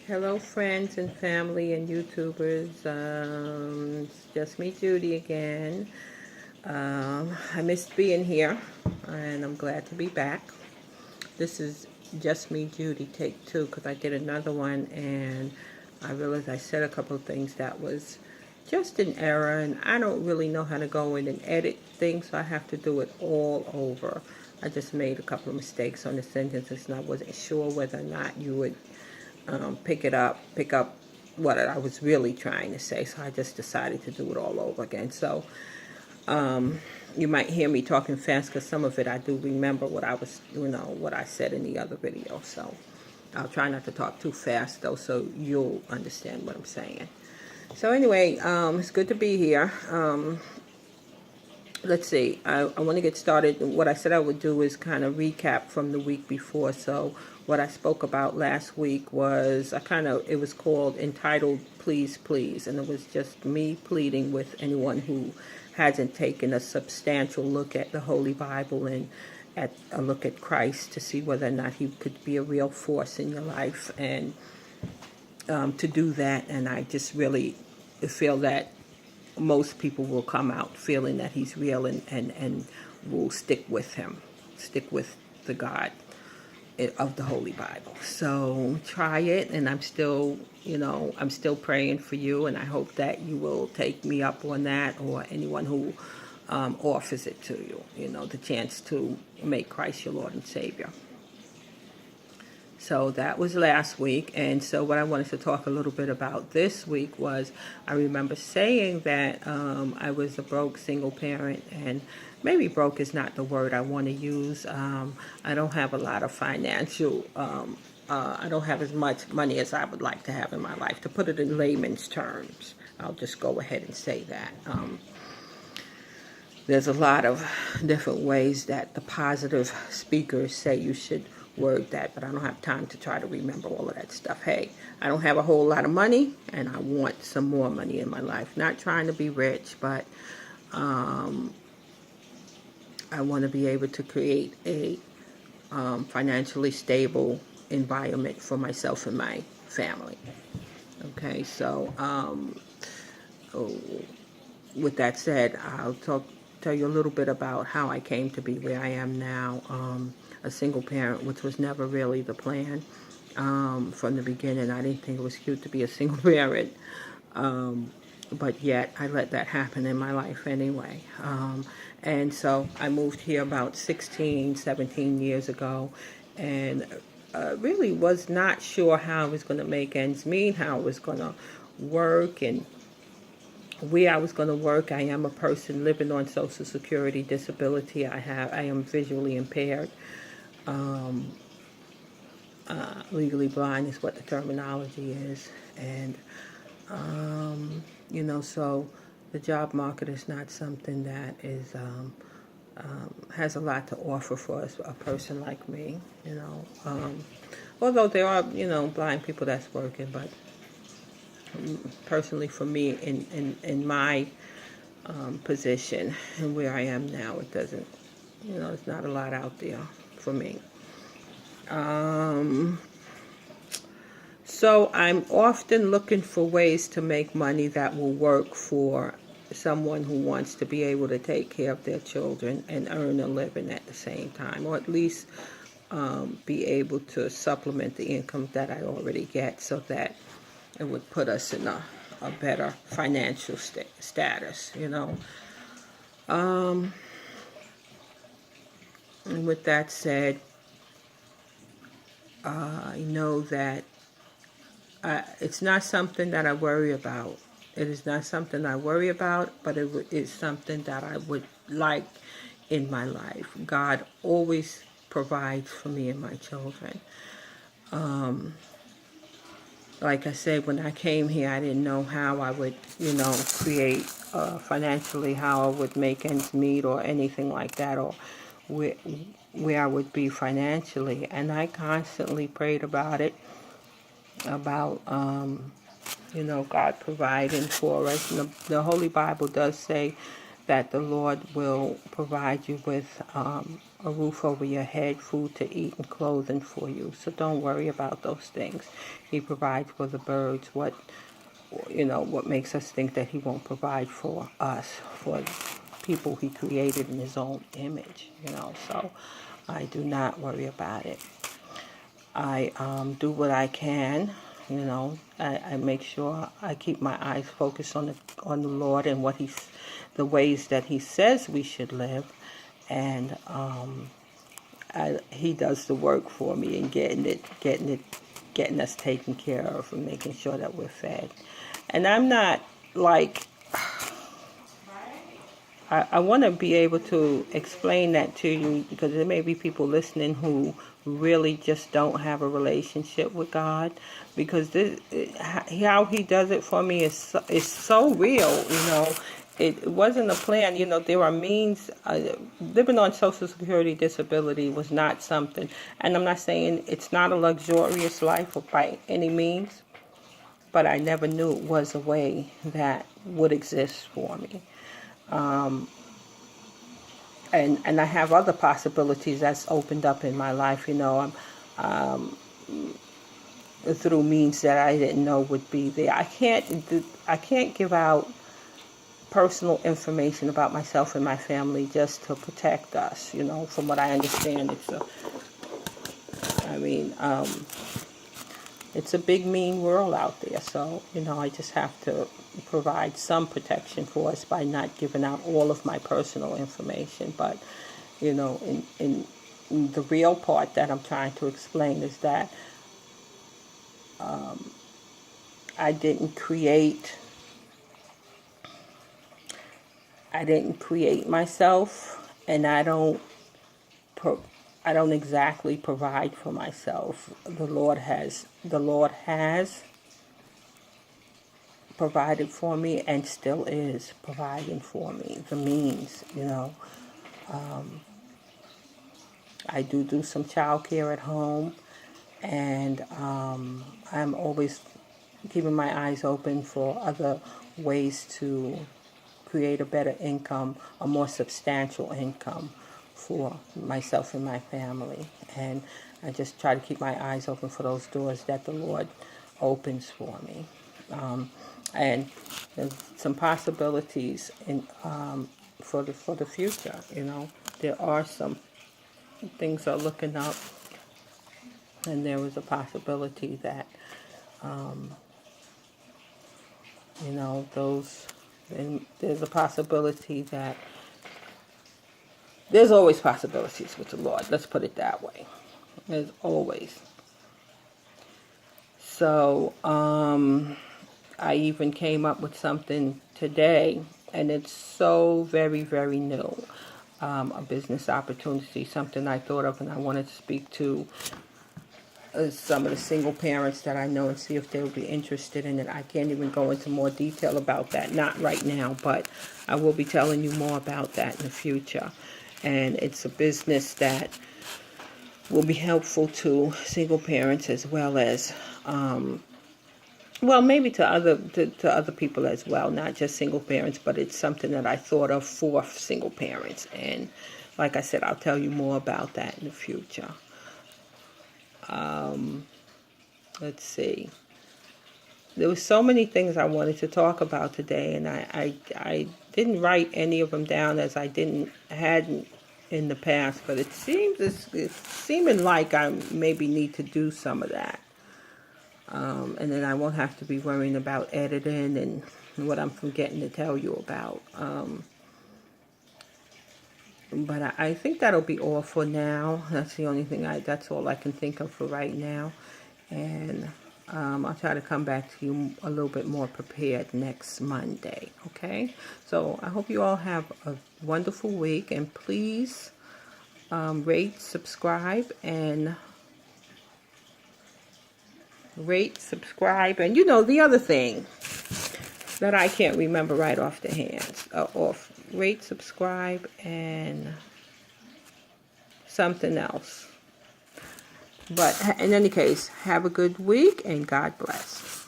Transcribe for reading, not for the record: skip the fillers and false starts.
Hello, friends and family and YouTubers. It's just me, Judy, again. I missed being here, and I'm glad to be back. This is just me, Judy, take two, because I did another one, and I realized I said a couple of things that was just an error, and I don't really know how to go in and edit things, so I have to do it all over. I just made a couple of mistakes on the sentences, and I wasn't sure whether or not you would pick up what I was really trying to say. So I just decided to do it all over again. So you might hear me talking fast because some of it I do remember what I was, what I said in the other video. So I'll try not to talk too fast though, so you'll understand what I'm saying. So anyway, it's good to be here. Let's see, I want to get started. What I said I would do is kind of recap from the week before. So what I spoke about last week was it was called entitled Please Please, and it was just me pleading with anyone who hasn't taken a substantial look at the Holy Bible and at a look at Christ to see whether or not he could be a real force in your life, and to do that. And I just really feel that most people will come out feeling that he's real, and will stick with him, stick with the God of the Holy Bible. So try it, and I'm still praying for you, and I hope that you will take me up on that, or anyone who offers it to you, the chance to make Christ your Lord and Savior. So that was last week, and so what I wanted to talk a little bit about this week was, I remember saying that I was a broke single parent, and maybe broke is not the word I want to use. I don't have a lot of financial, I don't have as much money as I would like to have in my life. To put it in layman's terms, I'll just go ahead and say that. There's a lot of different ways that the positive speakers say you should word that, but I don't have time to try to remember all of that stuff. Hey, I don't have a whole lot of money, and I want some more money in my life. Not trying to be rich, but I want to be able to create a financially stable environment for myself and my family. Okay, so with that said, I'll tell you a little bit about how I came to be where I am now, a single parent, which was never really the plan. From the beginning, I didn't think it was cute to be a single parent, but yet I let that happen in my life anyway. And so I moved here about 16, 17 years ago, and really was not sure how I was going to make ends meet, how I was going to work, and where I was going to work. I am a person living on Social Security disability. I am visually impaired. Legally blind is what the terminology is. And, so the job market is not something that is has a lot to offer for a person like me, although there are, blind people that's working, but personally for me, in my position and where I am now, it doesn't, there's not a lot out there for me. So I'm often looking for ways to make money that will work for someone who wants to be able to take care of their children and earn a living at the same time, or at least be able to supplement the income that I already get, so that it would put us in a better financial status, And with that said, I know that it's not something that I worry about. It is not something I worry about, but it is something that I would like in my life. God always provides for me and my children. Like I said, when I came here, I didn't know how I would, create financially, how I would make ends meet or anything like that, or where I would be financially. And I constantly prayed about it, about, God providing for us. And the Holy Bible does say that the Lord will provide you with a roof over your head, food to eat, and clothing for you. So don't worry about those things. He provides for the birds. What makes us think that he won't provide for us, for people he created in his own image, so I do not worry about it. I do what I can, I make sure I keep my eyes focused on the Lord and the ways that he says we should live, and he does the work for me in getting us taken care of and making sure that we're fed. And I'm not like, I want to be able to explain that to you, because there may be people listening who really just don't have a relationship with God, because how he does it for me is so real. It wasn't a plan. There are means. Living on Social Security disability was not something, and I'm not saying it's not a luxurious life by any means, but I never knew it was a way that would exist for me. And I have other possibilities that's opened up in my life, through means that I didn't know would be there. I can't give out personal information about myself and my family just to protect us. From what I understand, it's a big, mean world out there. So, I just have to provide some protection for us by not giving out all of my personal information. But, in the real part that I'm trying to explain is that I didn't create myself, and I don't exactly provide for myself. The Lord has provided for me and still is providing for me the means. I do some child care at home, and I'm always keeping my eyes open for other ways to create a better income, a more substantial income for myself and my family. And I just try to keep my eyes open for those doors that the Lord opens for me. And there's some possibilities for the future. There are some things are looking up, and there was a possibility that there's a possibility that there's always possibilities with the Lord. Let's put it that way. There's always. So I even came up with something today, and it's so very, very new. A business opportunity, something I thought of, and I wanted to speak to some of the single parents that I know and see if they would be interested in it. I can't even go into more detail about that, not right now, but I will be telling you more about that in the future. And it's a business that will be helpful to single parents as well as, maybe to other people as well, not just single parents, but it's something that I thought of for single parents. And like I said, I'll tell you more about that in the future. Let's see. There were so many things I wanted to talk about today, and I didn't write any of them down, as I hadn't in the past, but it's seeming like I maybe need to do some of that. And then I won't have to be worrying about editing and what I'm forgetting to tell you about. But I think that'll be all for now. That's the only thing that's all I can think of for right now. And I'll try to come back to you a little bit more prepared next Monday. Okay? So I hope you all have a wonderful week. And please rate, subscribe, and the other thing that I can't remember right off the hands. Rate, subscribe, and something else. But in any case, have a good week, and God bless.